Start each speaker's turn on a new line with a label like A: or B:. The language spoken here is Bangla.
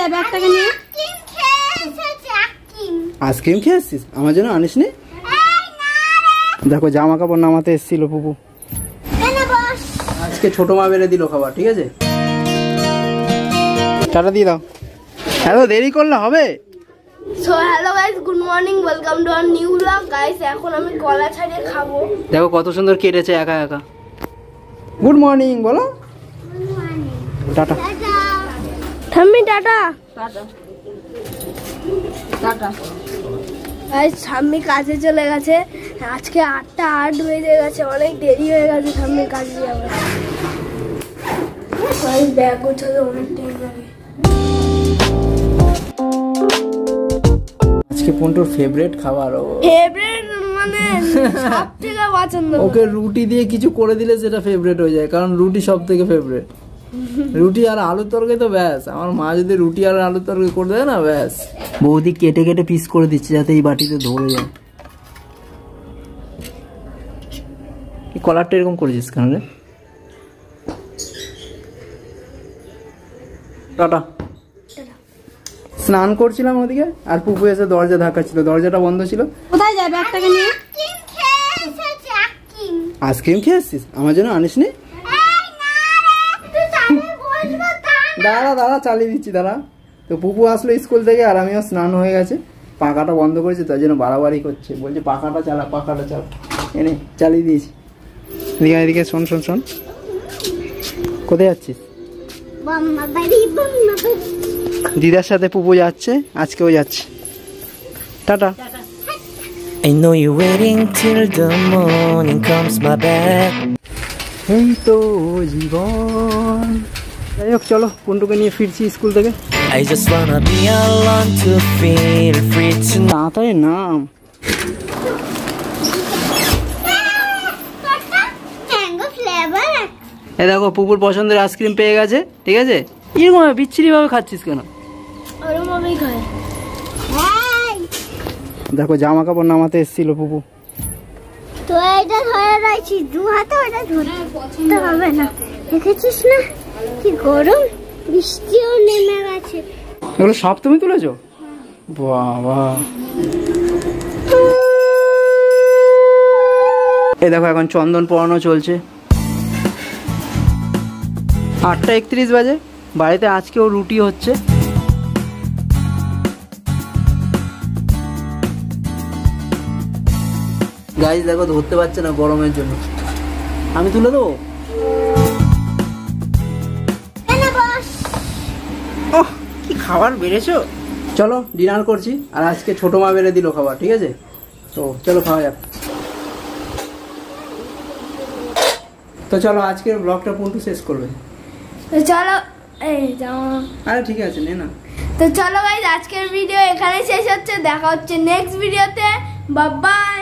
A: যায় ব্যাগটাকে নিয়ে?
B: আইসক্রিম খেয়ে এসছিস? আমার জন্য আনিস নি? দেখো জামা কাপড় নামাতে এসেছিল পুপু। আজকে ছোট মা বেড়ে দিল খাবার, ঠিক আছে? টাটা দিয়ে দাও। হ্যালো, দেরি করলে হবে?
A: So hello guys, good morning, welcome to our new blog. Guys এখন আমি কলা ছাড়িয়ে খাবো।
B: দেখো কত সুন্দর কেটেছে একা একা। গুড মর্নিং বলো। টাটা।
A: ঠাম্মি টাটা। Tata tata. গাইস ঠাম্মি কাজে চলে গেছে। আজকে 8টা 8 বেজে গেছে, অনেক দেরি হয়ে গেছে ঠাম্মির কাজে যাওয়ার। গাইস ব্যাগ গোছাতে অনেক টাইম লাগে।
B: আজকে পন্টুর ফেভারিট খাবার।
A: ফেভারিট মানে সবথেকে পছন্দ।
B: ওকে রুটি দিয়ে কিছু করে দিলে সেটা ফেভারিট হয়ে যায়, কারণ রুটি সবথেকে ফেভারিট। রুটি আর আলুর তরকারি তো ব্যাস। আমার মা যদি রুটি আর আলুর তরকারি করে দেয় না, ব্যাস। বৌদি কেটে কেটে পিস করে দিচ্ছে যাতে এই বাটিতে ধরে যায়। এই কলারটা এরকম করেছিস কেন রে? টাটা। স্নান করছিলাম ওদিকে, আর পুপু এসে দরজা ধাক্কাচ্ছিল, দরজাটা বন্ধ ছিল।
A: কোথায় যায় ব্যাগটাকে নিয়ে?
B: আইসক্রিম খেয়ে এসছিস? আমার জন্য আনিস নি? দাঁড়া দাঁড়া, চালিয়ে দিচ্ছি দাঁড়া। তো পুপু আসলো স্কুল থেকে, আর আমিও স্নান হয়ে গেছে। পাখাটা বন্ধ করেছি, তার জন্য বাড়াবাড়ি করছে, বলছে পাখাটা চালা, পাখাটা চালা। এনে চালিয়ে দিয়েছি। এদিকে এদিকে শোন শোন শোন। কোথায় যাচ্ছিস? দিদার সাথে পুপু যাচ্ছে, আজকেও যাচ্ছে। Tata.
C: I know you're waiting till the morning comes my back.
B: এই তো জীবন। যাই হোক চলো, পন্টুকে নিয়ে ফিরছি স্কুল থেকে।
C: I just wanna be alone to feel free to know.
B: তাড়াতাড়ি নাম। এই দেখো পুপুর পছন্দের আইসক্রিম পেয়ে গেছে, ঠিক আছে? এরকম বিচ্ছিরি ভাবে খাচ্ছিস কেন?
A: ওরমভাবেই খায়।
B: দেখো জামা কাপড় নামাতে এসেছিল পুপু।
A: তো এটা ধরে রাখছি, দু হাতে ওটা ধরতে হবে না। দেখেছিস না কি গরম, বৃষ্টিও নেমে গেছে।
B: এগুলো সব তুমি তুলেছো? বাবা। এই দেখো এখন চন্দন পড়ানো চলছে। 8টা 31 বাজে। বাড়িতে আজকেও রুটি হচ্ছে। গাইস দেখো ধরতে পারছে না গরমের জন্য। আমি তুলে দেবো? ওহ কি খাবার বেড়েছো। চলো ডিনার করছি, আর আজকে ছোট মা বেড়ে দিল খাবার, ঠিক আছে? তো চলো খাওয়া যাক। তো চলো আজকের ব্লগটা পন্টু শেষ করবে।
A: তো চলো, এই যাও।
B: আরে ঠিক আছে, নে না।
A: তো চলো গাইস, আজকের ভিডিও এখানে শেষ হচ্ছে। দেখা হচ্ছে নেক্সট ভিডিওতে। Bye bye.